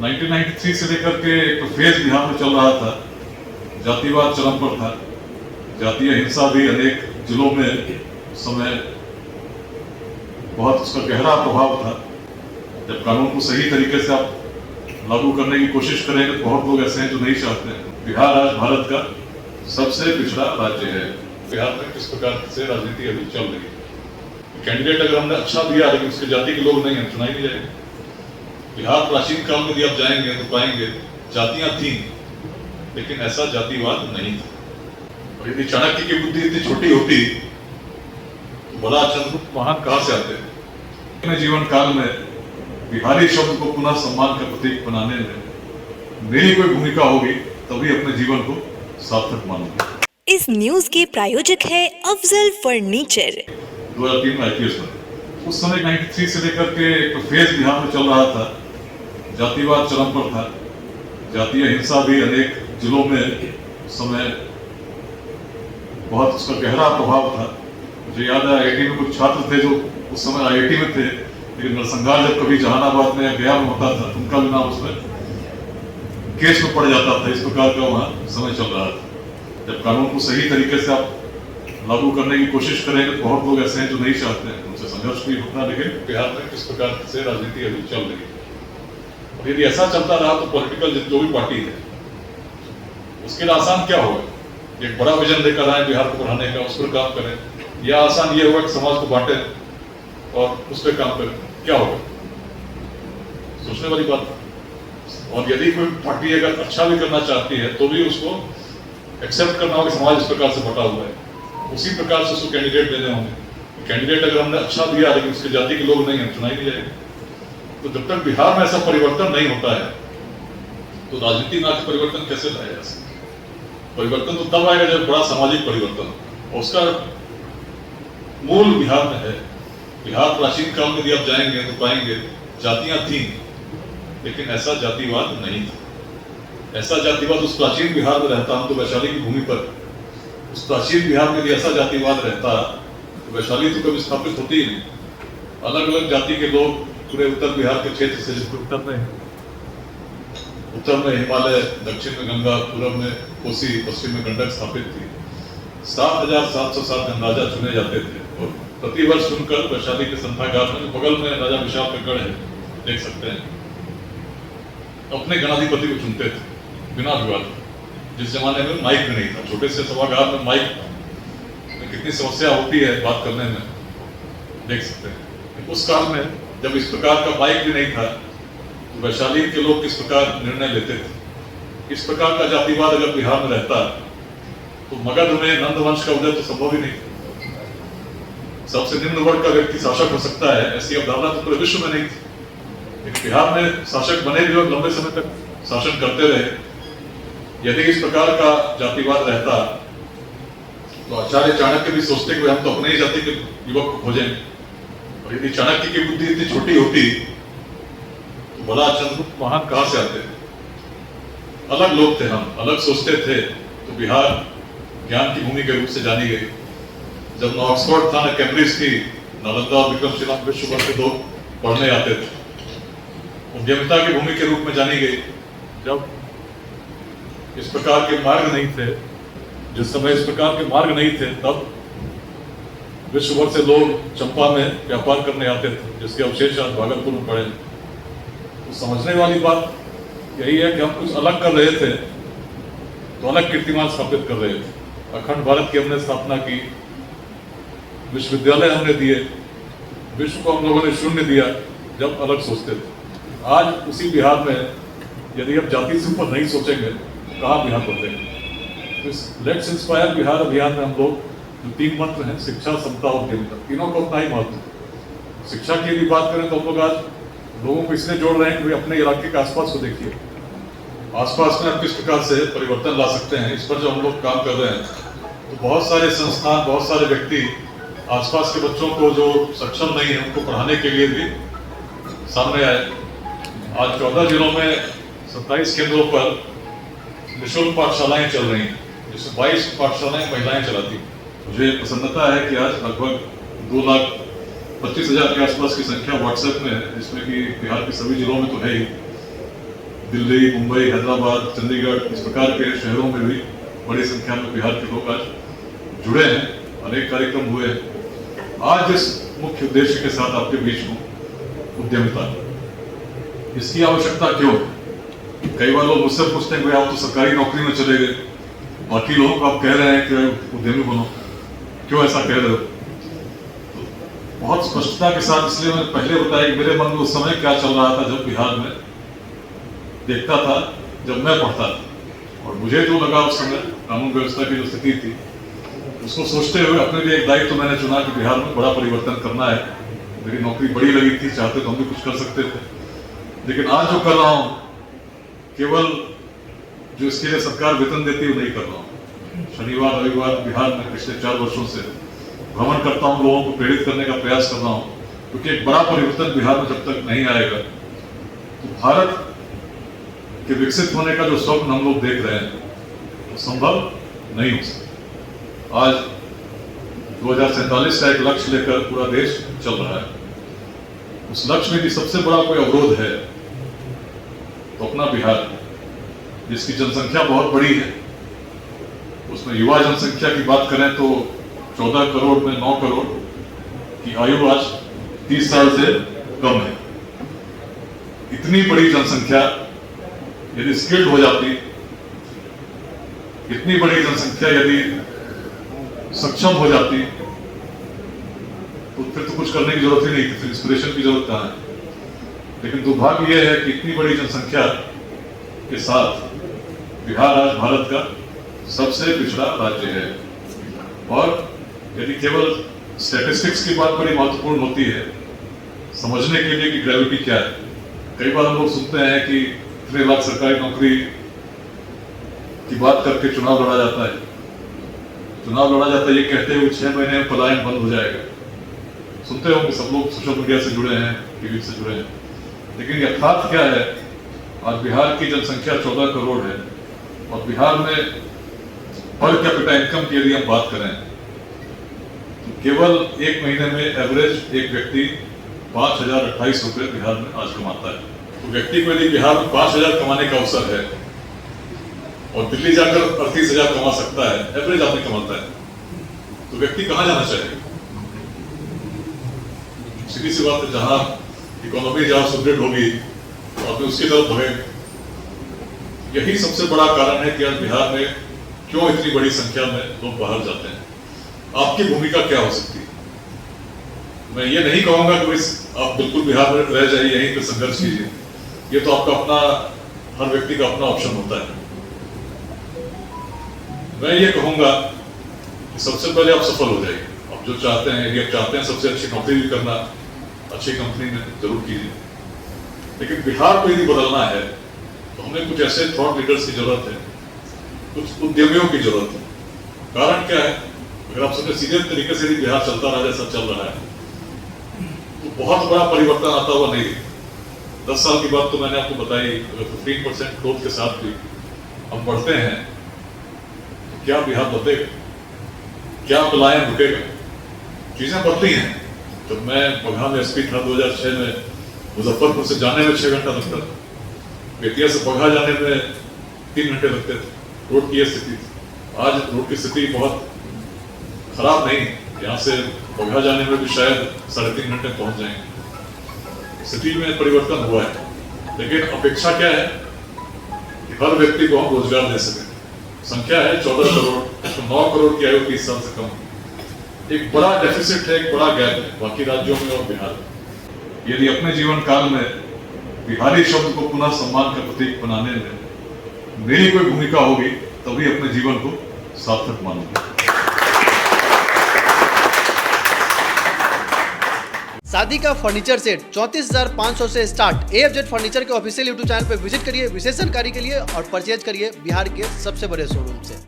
1993 से लेकर के एक तो फेज बिहार में चल रहा था, जातिवाद चरम पर था, जातीय हिंसा भी अनेक जिलों में उस समय बहुत उसका गहरा प्रभाव था। जब कानून को सही तरीके से आप लागू करने की कोशिश करेंगे तो बहुत लोग ऐसे हैं जो नहीं चाहते हैं। बिहार आज भारत का सबसे पिछड़ा राज्य है। बिहार में किस प्रकार से राजनीति अभी चल रही है, कैंडिडेट अगर हमने अच्छा दिया लेकिन उसके जाति के लोग नहीं हैं, चुनाई नहीं जाएगा। बिहार प्राचीन काल में यदि आप जाएंगे तो पाएंगे जातियां थी लेकिन ऐसा जातिवाद नहीं था। और यदि चाणक्य की बुद्धि इतनी छोटी होती तो बड़ा चंद्रगुप्त महान कहां से आते? अपने जीवन काल में बिहारी शब्द को पुनः सम्मान का प्रतीक बनाने में मेरी कोई भूमिका होगी तभी अपने जीवन को सार्थक मानूंगा। इस न्यूज के प्रायोजक है अफजल फर्नीचर। 2003 में IPS में उस समय 93 से लेकर के एक तो फेज बिहार में चल रहा था, जातिवाद चरम पर था, जातीय हिंसा भी अनेक जिलों में उस समय बहुत उसका गहरा प्रभाव था। मुझे याद है IIT में कुछ छात्र थे जो उस समय IIT में थे, लेकिन नरसंहार जब कभी जहानाबाद में या गया में होता था तो उनका भी नाम उसमें केस में पड़ जाता था। इस प्रकार का वहाँ समय चल रहा था। जब कानून को सही तरीके से आप लागू करने की कोशिश करेंगे तो बहुत लोग ऐसे हैं जो नहीं चाहते हैं, उनसे संघर्ष भी होता। लेकिन बिहार में किस प्रकार से राजनीति अभी चल रही है, और यदि ऐसा चलता रहा तो पॉलिटिकल जो भी पार्टी है उसके लिए आसान क्या होगा? एक बड़ा विजन लेकर आए बिहार को बढ़ाने का, उस पर काम करें, या आसान ये होगा कि समाज को बांटे और उस पर काम करें? क्या होगा? सोचने वाली बात। और यदि कोई पार्टी अगर अच्छा भी करना चाहती है तो भी उसको एक्सेप्ट करना होगा कि समाज इस प्रकार से बटा हुआ है, उसी प्रकार से उसको कैंडिडेट देने होंगे। कैंडिडेट अगर हमने अच्छा दिया लेकिन उसके जाति के लोग नहीं हैं, चुनाई नहीं जाएगा। तो जब तक बिहार में ऐसा परिवर्तन नहीं होता है तो राजनीति में आके परिवर्तन कैसे लाया जा सकता? परिवर्तन तो तब आएगा जब बड़ा सामाजिक परिवर्तन, और उसका मूल बिहार में है। बिहार प्राचीन काल में यदि आप जाएंगे तो पाएंगे जातियां थी लेकिन ऐसा जातिवाद नहीं था। ऐसा जातिवाद उस प्राचीन बिहार में रहता, हम तो वैशाली की भूमि पर, उस प्राचीन बिहार में यदि ऐसा जातिवाद रहता तो वैशाली तो कभी स्थापित होती ही नहीं। अलग अलग जाति के लोग पूरे उत्तर बिहार के क्षेत्र से, उत्तर में हिमालय, दक्षिण में गंगा, पूर्व में कोसी, पश्चिम में गंडक स्थापित थी। 7,707 गणराजा चुने जाते थे और प्रतिवर्ष चुनकर वैशाली के संथागार में, बगल में राजा विशाल का गढ़ है, देख सकते हैं, अपने गणाधिपति को चुनते थे बिना विवाद। जिस जमाने में माइक भी नहीं था, छोटे से सभागार में माइक में कितनी समस्या होती है बात करने में, देख सकते हैं। उस काल में जब इस प्रकार का माइक भी नहीं था तो वैशाली के लोग किस प्रकार निर्णय लेते थे। इस प्रकार का जातिवाद अगर बिहार में रहता तो मगध में नंद वंश का उदय तो संभव ही नहीं। सबसे निम्न वर्ग का व्यक्ति शासक हो सकता है, ऐसी अवधारणा तो पूरे विश्व में नहीं थी। लेकिन बिहार में शासक बने भी और लंबे समय तक शासन करते रहे। यदि इस प्रकार का जातिवाद रहता तो आचार्य चाणक्य भी सोचते कि हम तो अपने ही जाति के युवक को खोजें। और यदि चाणक्य की बुद्धि इतनी छोटी होती तो बड़ा चंद्रगुप्त महान कहां से आते? अलग लोग थे हम, अलग सोचते थे, तो बिहार ज्ञान की भूमि के रूप से जानी गई। जब न ऑक्सफोर्ड था, न कैम्ब्रिज थी, नालंदा और विक्रमशिला विश्व भर के लोग पढ़ने आते थे। उद्यमिता की भूमि के रूप में जानी गई। जब इस प्रकार के मार्ग नहीं थे, जिस समय इस प्रकार के मार्ग नहीं थे, तब विश्व भर से लोग चंपा में व्यापार करने आते थे, जिसके अवशेष आज भागलपुर में पड़े। तो समझने वाली बात यही है कि हम कुछ अलग कर रहे थे तो अलग कीर्तिमान स्थापित कर रहे थे। अखंड भारत की हमने स्थापना की, विश्वविद्यालय हमने दिए, विश्व को हम लोगों ने शून्य दिया जब अलग सोचते थे। आज उसी बिहार में यदि हम जाति से ऊपर नहीं सोचेंगे तो कहाँ बिहार बदलेंगे? तो इस लेट्स इंस्पायर बिहार अभियान में हम लोग जो 3 मंत्र हैं, शिक्षा, समता और उद्यमिता, तीनों का उतना ही महत्व। शिक्षा की यदि बात करें तो हम लोग आज लोगों को इसलिए जोड़ रहे हैं कि अपने इलाके के आसपास को देखिए, आसपास में हम किस प्रकार से परिवर्तन ला सकते हैं, इस पर जो हम लोग काम कर रहे हैं। तो बहुत सारे संस्थान, बहुत सारे व्यक्ति आसपास के बच्चों को जो सक्षम नहीं है उनको पढ़ाने के लिए भी सामने आए। आज 14 जिलों में 27 केंद्रों पर निःशुल्क पाठशालाएं चल रही हैं, जिसमें 22 पाठशालाएं महिलाएं चलाती। मुझे प्रसन्नता है कि आज लगभग 2,25,000 के आसपास की संख्या व्हाट्सएप में है, जिसमें कि बिहार के सभी जिलों में तो है ही। दिल्ली, मुंबई, हैदराबाद, चंडीगढ़ इस प्रकार के शहरों में भी बड़ी संख्या में बिहार के लोग आज जुड़े हैं, अनेक कार्यक्रम हुए हैं। आज इस मुख्य उद्देश्य के साथ आपके बीच हूँ, उद्यमिता। इसकी आवश्यकता क्यों है? कई बार लोग मुझसे पूछते हैं कि आप तो सरकारी नौकरी में चले गए, बाकी लोगों को आप कह रहे हैं कि उद्यमी बनो, क्यों ऐसा कह रहे हो? तो बहुत स्पष्टता के साथ इसलिए मैंने पहले बताया कि मेरे मन में उस समय क्या चल रहा था जब बिहार में देखता था, जब मैं पढ़ता था, और मुझे जो लगा उस समय कानून व्यवस्था की जो स्थिति थी उसको सोचते हुए अपने लिए एक दायित्व तो मैंने चुना कि बिहार में बड़ा परिवर्तन करना है। मेरी नौकरी बड़ी लगी थी, चाहते तो हम भी कुछ कर सकते थे, लेकिन आज जो कर रहा हूँ केवल जो इसके लिए सरकार वेतन देती है वो नहीं कर रहा हूँ। शनिवार रविवार बिहार में पिछले 4 वर्षों से भ्रमण करता हूँ, लोगों को प्रेरित करने का प्रयास कर रहा हूँ, क्योंकि एक बड़ा परिवर्तन बिहार में जब तक नहीं आएगा तो भारत के विकसित होने का जो स्वप्न हम लोग देख रहे हैं वो संभव नहीं हो सकता। आज 2047 का एक लक्ष्य लेकर पूरा देश चल रहा है। उस लक्ष्य में भी सबसे बड़ा कोई अवरोध है तो अपना बिहार, जिसकी जनसंख्या बहुत बड़ी है, उसमें युवा जनसंख्या की बात करें तो 14 करोड़ में 9 करोड़ की आयु आज 30 साल से कम है। इतनी बड़ी जनसंख्या यदि स्किल्ड हो जाती, इतनी बड़ी जनसंख्या यदि सक्षम हो जाती तो फिर तो कुछ करने की जरूरत ही नहीं थी, फिर इंस्पिरेशन की जरूरत कहाँ है। लेकिन दुर्भाग्य यह है कि इतनी बड़ी जनसंख्या के साथ बिहार आज भारत का सबसे पिछड़ा राज्य है। और यदि केवल स्टैटिस्टिक्स की बात बड़ी महत्वपूर्ण होती है समझने के लिए कि ग्रेविटी क्या है, कई बार हम लोग सुनते हैं कि इतने लाख सरकारी नौकरी की बात करके चुनाव लड़ा जाता है। चुनाव लड़ा जाता है ये कहते हुए 6 महीने में पलायन बंद हो जाएगा। सुनते होंगे सब लोग, सोशल मीडिया से जुड़े हैं, टीवी से जुड़े हैं, लेकिन यथार्थ क्या है? आज बिहार की जनसंख्या 14 करोड़ है और बिहार में पर कैपिटा इनकम की यदि हम बात करें तो केवल एक महीने में एवरेज एक व्यक्ति 5,028 रुपये बिहार में आज कमाता है। तो व्यक्ति को यदि बिहार में 5,000 कमाने का अवसर है और दिल्ली जाकर 38,000 कमा सकता है, एवरेज आदमी कमाता है, तो व्यक्ति कहाँ जाना चाहिए? सीधी सी बात है, जहां इकोनॉमी जहां सुदृढ़ होगी तो आदमी उसकी तरफ बढ़ेगा। यही सबसे बड़ा कारण है कि आज बिहार में क्यों इतनी बड़ी संख्या में लोग बाहर जाते हैं। आपकी भूमिका क्या हो सकती है? मैं ये नहीं कहूंगा कि आप बिल्कुल बिहार में रह जाइए, यहीं पे संघर्ष कीजिए, ये तो आपका अपना, हर व्यक्ति का अपना ऑप्शन होता है। मैं ये कहूंगा कि सबसे पहले आप सफल हो जाइए। आप जो चाहते हैं, यदि आप चाहते हैं सबसे अच्छी नौकरी भी करना, अच्छी कंपनी में जरूर कीजिए, लेकिन बिहार को यदि बदलना है तो हमें कुछ ऐसे थॉट लीडर्स की जरूरत है, कुछ उद्यमियों की जरूरत है। कारण क्या है? अगर आप सबसे सीधे तरीके से यदि बिहार चलता रहा जैसा चल रहा है तो बहुत बड़ा परिवर्तन आता हुआ नहीं। 10 साल की बात तो मैंने आपको बताई। अगर 15% ग्रोथ के साथ भी हम बढ़ते हैं तो क्या बिहार बदलेगा? क्या पलायन रुकेगा? चीजें बदली हैं। जब मैं बगहा में एसपी था 2006 में, मुजफ्फरपुर से जाने में 6 घंटा लगता था, बेतिया से बगहा जाने में 3 घंटे लगते थे। रोड की यह स्थिति थी। आज रोड की स्थिति बहुत खराब नहीं, यहाँ से बगहा जाने में भी शायद 3.5 घंटे पहुंच जाएंगे। स्थिति में परिवर्तन हुआ है, लेकिन अपेक्षा क्या है कि हर व्यक्ति को हम रोजगार दे सकें। संख्या है 14 करोड़, तो 9 करोड़ की आयु 30 साल से कम। एक बड़ा डेफिसिट है, एक बड़ा गैप है बाकी राज्यों में और बिहार में। यदि अपने जीवन काल में बिहारी शब्द को पुनः सम्मान का प्रतीक बनाने में मेरी कोई भूमिका होगी, तभी अपने जीवन को सार्थक मानूंगा। शादी का फर्नीचर सेट 34,500 से स्टार्ट। AFZ फर्नीचर के ऑफिशियल YouTube चैनल पर विजिट करिए विशेष जानकारी के लिए और परचेज करिए बिहार के सबसे बड़े शोरूम से।